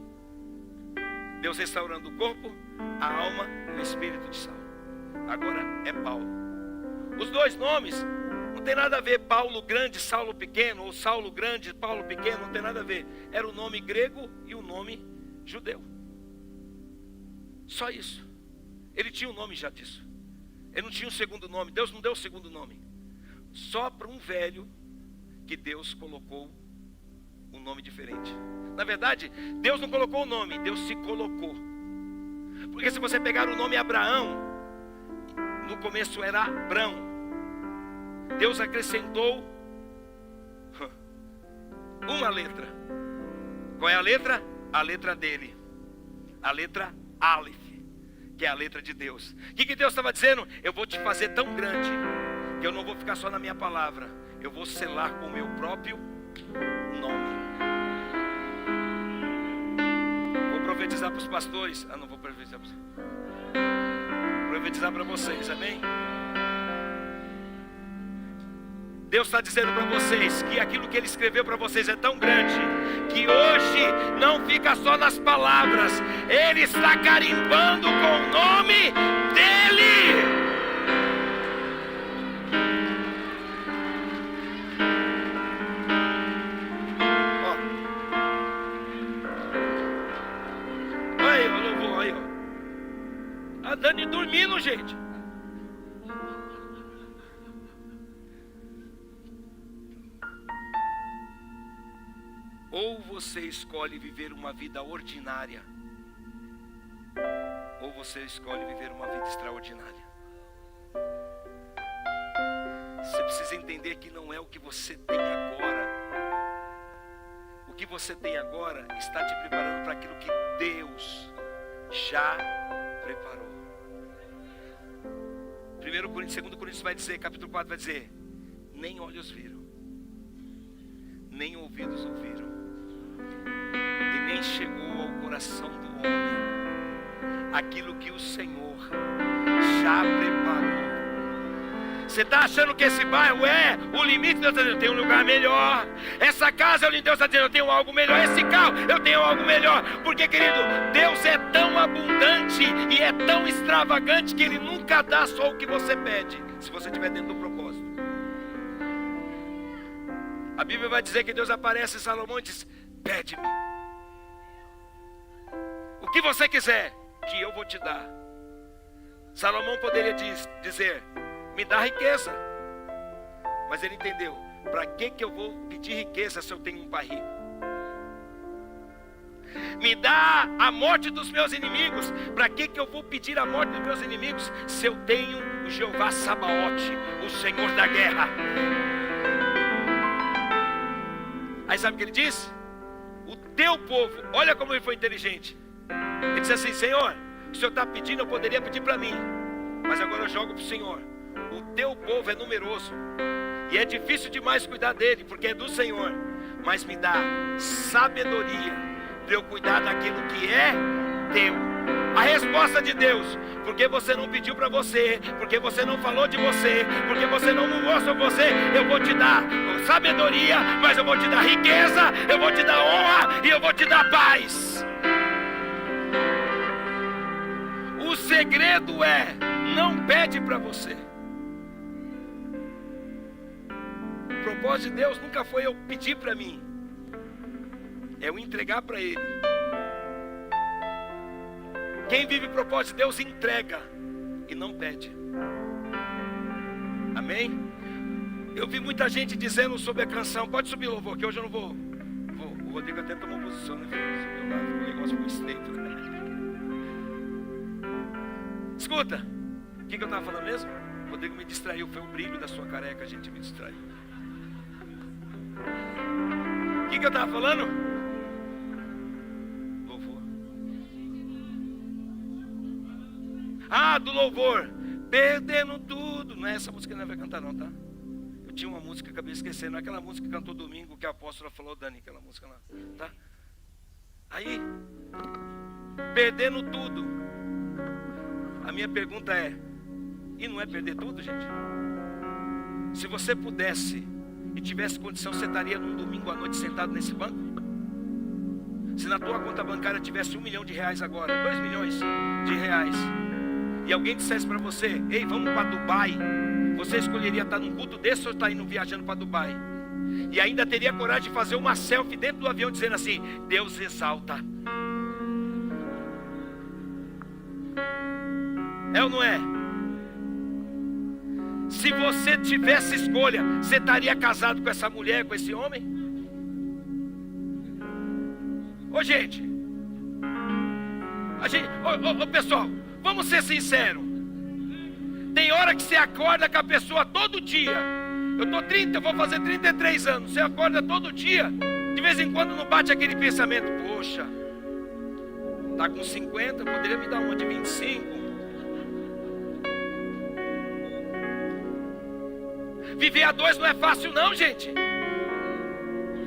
Deus restaurando o corpo, a alma e o espírito de Saulo. Agora é Paulo. Os dois nomes não tem nada a ver, Paulo grande, Saulo pequeno, ou Saulo grande, Paulo pequeno, não tem nada a ver. Era o nome grego e o nome judeu. Só isso. Ele tinha um nome já disso. Ele não tinha um segundo nome. Deus não deu o segundo nome. Só para um velho que Deus colocou um nome diferente. Na verdade, Deus não colocou o nome, Deus se colocou. Porque se você pegar o nome Abraão, no começo era Abrão. Deus acrescentou uma letra. Qual é a letra? A letra dele. A letra Aleph, que é a letra de Deus. O que Deus estava dizendo? Eu vou te fazer tão grande que eu não vou ficar só na minha palavra, eu vou selar com o meu próprio nome. Vou profetizar para os pastores. Não vou profetizar para vocês. Profetizar para vocês, amém? Deus está dizendo para vocês que aquilo que Ele escreveu para vocês é tão grande, que hoje não fica só nas palavras, Ele está carimbando com o nome dEle. Aí, ó, louvor, aí, ó. A Dani dormindo, gente. Ou você escolhe viver uma vida ordinária, ou você escolhe viver uma vida extraordinária. Você precisa entender que não é o que você tem agora. O que você tem agora está te preparando para aquilo que Deus já preparou. 1 Coríntios, 2 Coríntios vai dizer, capítulo 4 vai dizer: nem olhos viram, nem ouvidos ouviram, e nem chegou ao coração do homem aquilo que o Senhor já preparou. Você está achando que esse bairro é o limite? Deus está dizendo: eu tenho um lugar melhor. Essa casa, Deus está dizendo: eu tenho algo melhor. Esse carro, eu tenho algo melhor. Porque, querido, Deus é tão abundante e é tão extravagante que Ele nunca dá só o que você pede, se você estiver dentro do propósito. A Bíblia vai dizer que Deus aparece em Salomão e diz: pede-me o que você quiser, que eu vou te dar. Salomão poderia dizer: me dá riqueza. Mas ele entendeu: para que eu vou pedir riqueza se eu tenho um pai rico? Me dá a morte dos meus inimigos. Para que eu vou pedir a morte dos meus inimigos se eu tenho o Jeová Sabaote, o Senhor da guerra? Aí sabe o que ele disse? O teu povo, olha como ele foi inteligente. Ele disse assim: Senhor, o Senhor está pedindo, eu poderia pedir para mim, mas agora eu jogo para o Senhor. O teu povo é numeroso e é difícil demais cuidar dele, porque é do Senhor. Mas me dá sabedoria para eu cuidar daquilo que é teu. A resposta de Deus: porque você não pediu para você, porque você não falou de você, porque você não murmurou sobre você, eu vou te dar sabedoria, mas eu vou te dar riqueza, eu vou te dar honra e eu vou te dar paz. O segredo é: não pede para você. O propósito de Deus nunca foi eu pedir para mim, é eu entregar para Ele. Quem vive o propósito de Deus entrega e não pede. Amém? Eu vi muita gente dizendo sobre a canção. Pode subir, louvor, que hoje eu não vou. O Rodrigo até tomou posição, né? Subiu lá, o negócio ficou estreito, né? Escuta, o que eu estava falando mesmo? O Rodrigo me distraiu, foi o brilho da sua careca, a gente me distraiu. O que eu estava falando? Louvor. Ah, do louvor. Perdendo tudo. Não é essa música que não vai cantar não, tá? Eu tinha uma música que acabei esquecendo. Não é aquela música que cantou domingo que a apóstola falou, Dani, aquela música lá, tá? Aí, perdendo tudo. A minha pergunta é: e não é perder tudo, gente? Se você pudesse e tivesse condição, você estaria num domingo à noite sentado nesse banco? Se na tua conta bancária tivesse R$1 milhão agora, R$2 milhões, e alguém dissesse para você: ei, vamos para Dubai, você escolheria estar num culto desse ou estar indo viajando para Dubai? E ainda teria coragem de fazer uma selfie dentro do avião dizendo assim: Deus exalta. É ou não é? Se você tivesse escolha, você estaria casado com essa mulher, com esse homem? Ô gente, pessoal, vamos ser sinceros. Tem hora que você acorda com a pessoa todo dia. Eu vou fazer 33 anos. Você acorda todo dia. De vez em quando não bate aquele pensamento: poxa, tá com 50, poderia me dar uma de 25. Viver a dois não é fácil não, gente.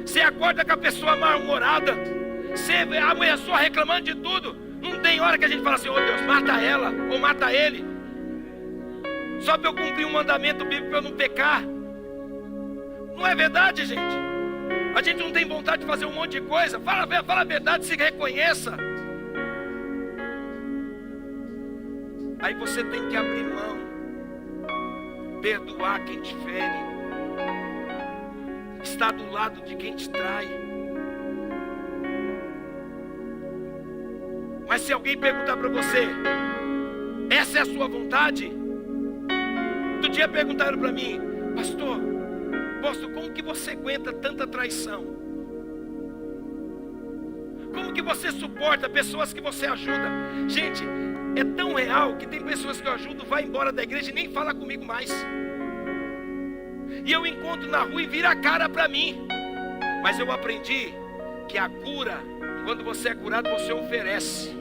Você acorda com a pessoa mal-humorada, você vê a mulher só reclamando de tudo. Não tem hora que a gente fala assim: ô Deus, mata ela ou mata ele, só para eu cumprir um mandamento bíblico, para eu não pecar. Não é verdade, gente? A gente não tem vontade de fazer um monte de coisa. Fala a verdade, se reconheça. Aí você tem que abrir mão, perdoar quem te fere, estar do lado de quem te trai. Mas se alguém perguntar para você: essa é a sua vontade? Outro dia perguntaram para mim: pastor, como que você aguenta tanta traição? Como que você suporta pessoas que você ajuda? Gente, é tão real que tem pessoas que eu ajudo, vai embora da igreja e nem fala comigo mais. E eu encontro na rua e vira a cara para mim. Mas eu aprendi que a cura, quando você é curado, você oferece.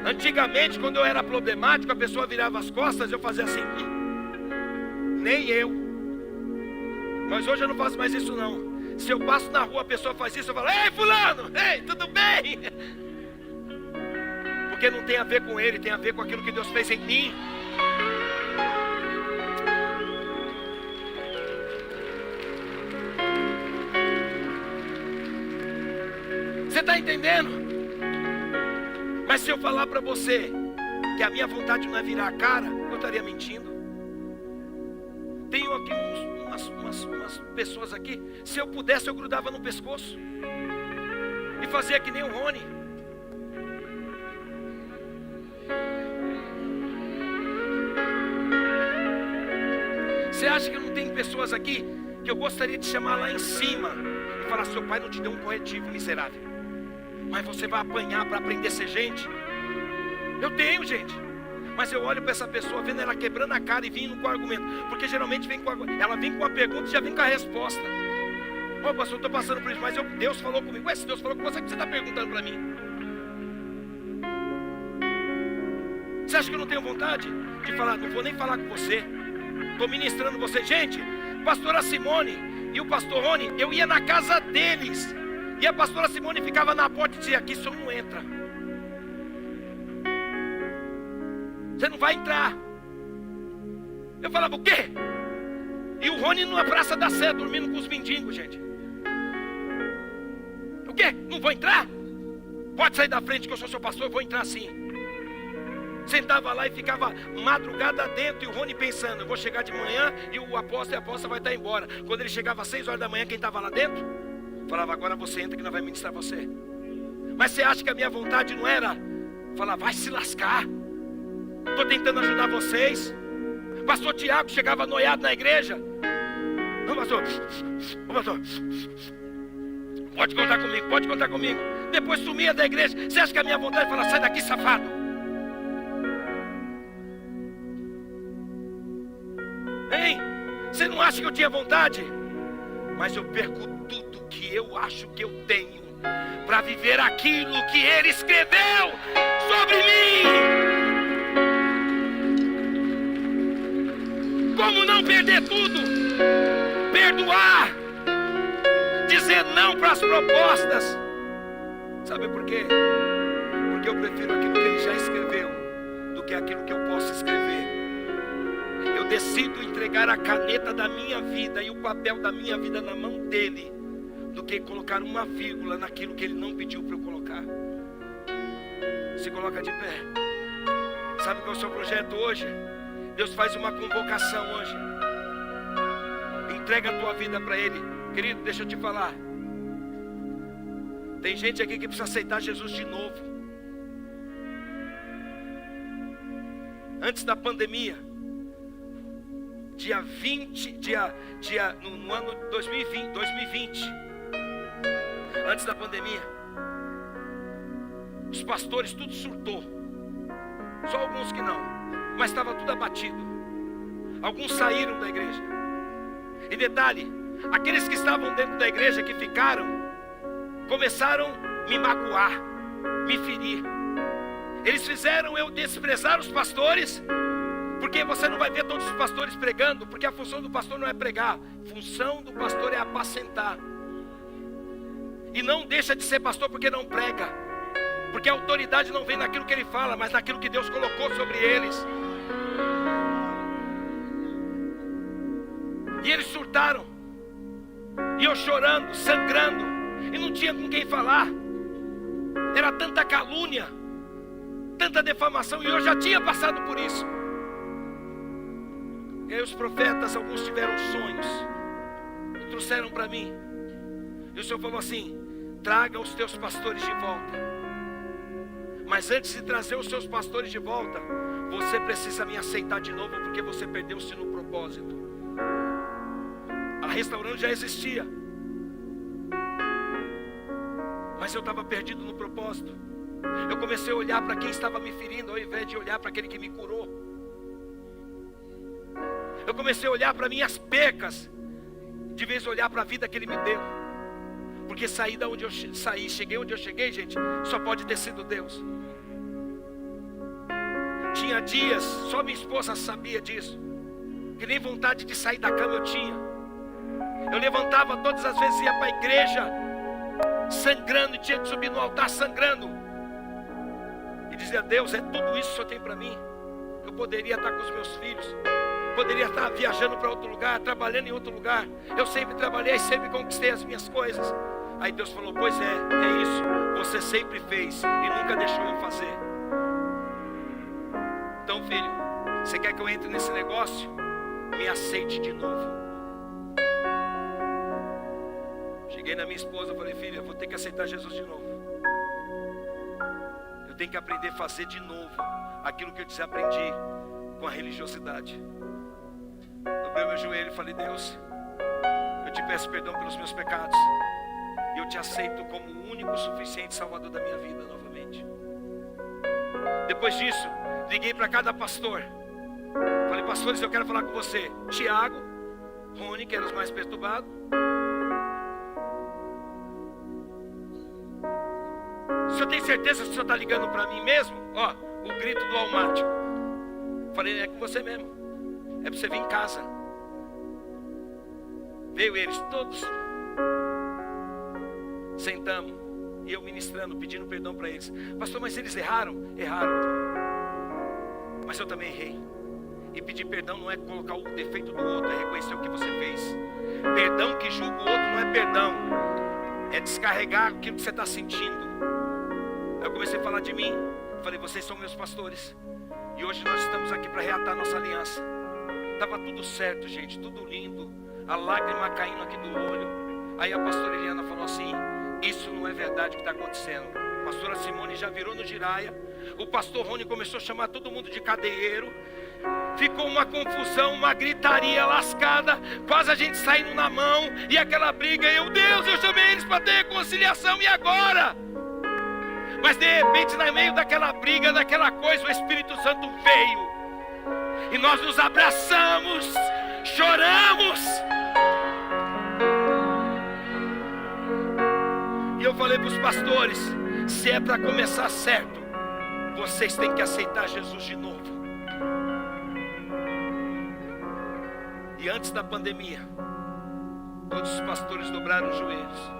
Antigamente, quando eu era problemático, a pessoa virava as costas, eu fazia assim: nem eu. Mas hoje eu não faço mais isso não. Se eu passo na rua, a pessoa faz isso, eu falo: ei fulano, ei, tudo bem? Porque não tem a ver com ele, tem a ver com aquilo que Deus fez em mim. Você está entendendo? Mas se eu falar para você que a minha vontade não é virar a cara, eu estaria mentindo. Tenho aqui umas pessoas aqui, se eu pudesse eu grudava no pescoço e fazia que nem o Rony. Você acha que não tem pessoas aqui que eu gostaria de chamar lá em cima e falar: seu pai não te deu um corretivo, miserável, mas você vai apanhar para aprender a ser gente? Eu tenho, gente. Mas eu olho para essa pessoa, vendo ela quebrando a cara e vindo com argumento. Porque geralmente ela vem com a pergunta e já vem com a resposta. Ô pastor, eu estou passando por isso, mas Deus falou comigo. Ué, se Deus falou com você, o que você está perguntando para mim? Você acha que eu não tenho vontade de falar? Não vou nem falar com você. Estou ministrando você. Gente, pastora Simone e o pastor Rony, eu ia na casa deles. E a pastora Simone ficava na porta e dizia: aqui o senhor não entra. Você não vai entrar. Eu falava: o quê? E o Rony numa Praça da Sé, dormindo com os mendigos, gente. O quê? Não vou entrar? Pode sair da frente que eu sou seu pastor, eu vou entrar sim. Sentava lá e ficava madrugada dentro. E o Rony pensando: eu vou chegar de manhã e o apóstolo e a apóstola vai estar embora. Quando ele chegava às 6 horas da manhã, quem estava lá dentro? Falava: agora você entra que nós vamos ministrar você. Mas você acha que a minha vontade não era falar: vai se lascar, estou tentando ajudar vocês. Pastor Tiago chegava noiado na igreja: ô pastor, pode contar comigo, pode contar comigo. Depois sumia da igreja. Você acha que a minha vontade é falar: sai daqui, safado? Hein? Você não acha que eu tinha vontade? Mas eu perco tudo que eu acho que eu tenho para viver aquilo que Ele escreveu sobre mim. Como não perder tudo? Perdoar, dizer não para as propostas. Sabe por quê? Porque eu prefiro aquilo que Ele já escreveu do que aquilo que eu posso escrever. Eu decido entregar a caneta da minha vida e o papel da minha vida na mão dele, do que colocar uma vírgula naquilo que ele não pediu para eu colocar. Se coloca de pé. Sabe qual é o seu projeto hoje? Deus faz uma convocação hoje. Entrega a tua vida para Ele. Querido, deixa eu te falar. Tem gente aqui que precisa aceitar Jesus de novo. Antes da pandemia, no ano 2020, antes da pandemia, os pastores tudo surtou. Só alguns que não, mas estava tudo abatido. Alguns saíram da igreja. E detalhe, aqueles que estavam dentro da igreja, que ficaram, começaram a me magoar, me ferir. Eles fizeram eu desprezar os pastores, porque Porque você não vai ver todos os pastores pregando, porque a função do pastor não é pregar, a função do pastor é apacentar. E não deixa de ser pastor porque não prega, porque a autoridade não vem naquilo que ele fala, mas naquilo que Deus colocou sobre eles. E eles surtaram, e eu chorando, sangrando, e não tinha com quem falar. Era tanta calúnia, tanta defamação, e eu já tinha passado por isso. E aí os profetas, alguns tiveram sonhos, e trouxeram para mim. E o Senhor falou assim: traga os teus pastores de volta. Mas antes de trazer os seus pastores de volta, você precisa me aceitar de novo, porque você perdeu-se no propósito. A Restaurando já existia, mas eu estava perdido no propósito. Eu comecei a olhar para quem estava me ferindo, ao invés de olhar para aquele que me curou. Eu comecei a olhar para minhas percas, de vez de olhar para a vida que Ele me deu. Porque saí da onde eu saí, cheguei onde eu cheguei, gente, só pode ter sido Deus. Tinha dias, só minha esposa sabia disso, que nem vontade de sair da cama eu tinha. Eu levantava todas as vezes, ia para a igreja sangrando, e tinha que subir no altar sangrando, e dizia: Deus, é tudo isso que o Senhor tem para mim? Eu poderia estar com os meus filhos, poderia estar viajando para outro lugar, trabalhando em outro lugar. Eu sempre trabalhei, sempre conquistei as minhas coisas. Aí Deus falou: pois é isso, você sempre fez e nunca deixou eu fazer. Então, filho, você quer que eu entre nesse negócio? Me aceite de novo. Cheguei na minha esposa e falei: filha, eu vou ter que aceitar Jesus de novo. Eu tenho que aprender a fazer de novo aquilo que eu desaprendi com a religiosidade. Dobrei meu joelho e falei: Deus, eu te peço perdão pelos meus pecados, e eu te aceito como o único suficiente Salvador da minha vida novamente. Depois disso, liguei para cada pastor. Falei: pastores, eu quero falar com você. Tiago, Rony, que eram os mais perturbados. O senhor tem certeza que o senhor está ligando para mim mesmo? Ó, o grito do almático. Falei: é com você mesmo. É para você vir em casa. Veio eles todos. Sentamos. E eu ministrando, pedindo perdão para eles. Pastor, mas eles erraram? Erraram. Mas eu também errei. E pedir perdão não é colocar o defeito do outro, é reconhecer o que você fez. Perdão que julga o outro não é perdão, é descarregar aquilo que você está sentindo. Aí eu comecei a falar de mim. Falei: vocês são meus pastores, e hoje nós estamos aqui para reatar nossa aliança. Estava tudo certo, gente, tudo lindo, a lágrima caindo aqui do olho. Aí a pastora Eliana falou assim: isso não é verdade o que está acontecendo. A pastora Simone já virou no giraia. O pastor Rony começou a chamar todo mundo de cadeieiro. Ficou uma confusão, uma gritaria lascada, quase a gente saindo na mão, e aquela briga. Deus, eu chamei eles para ter reconciliação, e agora? Mas de repente, no meio daquela briga, daquela coisa, o Espírito Santo veio, e nós nos abraçamos, choramos. E eu falei para os pastores: se é para começar certo, vocês têm que aceitar Jesus de novo. E antes da pandemia, todos os pastores dobraram os joelhos,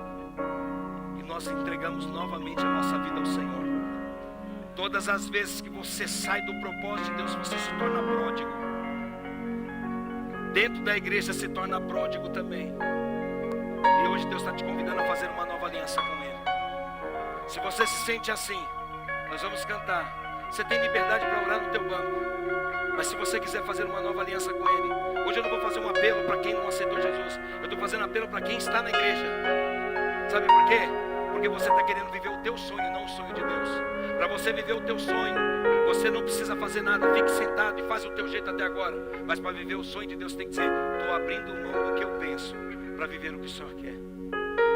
e nós entregamos novamente a nossa vida ao Senhor. Todas as vezes que você sai do propósito de Deus, você se torna pródigo. Dentro da igreja se torna pródigo também. E hoje Deus está te convidando a fazer uma nova aliança com Ele. Se você se sente assim, nós vamos cantar. Você tem liberdade para orar no teu banco. Mas se você quiser fazer uma nova aliança com Ele, hoje eu não vou fazer um apelo para quem não aceitou Jesus. Eu estou fazendo apelo para quem está na igreja. Sabe por quê? Porque você está querendo viver o teu sonho, não o sonho de Deus. Para você viver o teu sonho, você não precisa fazer nada. Fique sentado e faz o teu jeito até agora. Mas para viver o sonho de Deus, tem que dizer: estou abrindo mão do que eu penso para viver o que o Senhor quer.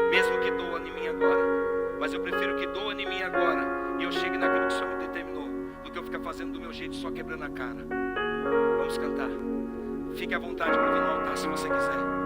Mesmo que doa em mim agora, mas eu prefiro que doa em mim agora e eu chegue naquilo que o Senhor me determinou, do que eu ficar fazendo do meu jeito, só quebrando a cara. Vamos cantar. Fique à vontade para vir no altar se você quiser.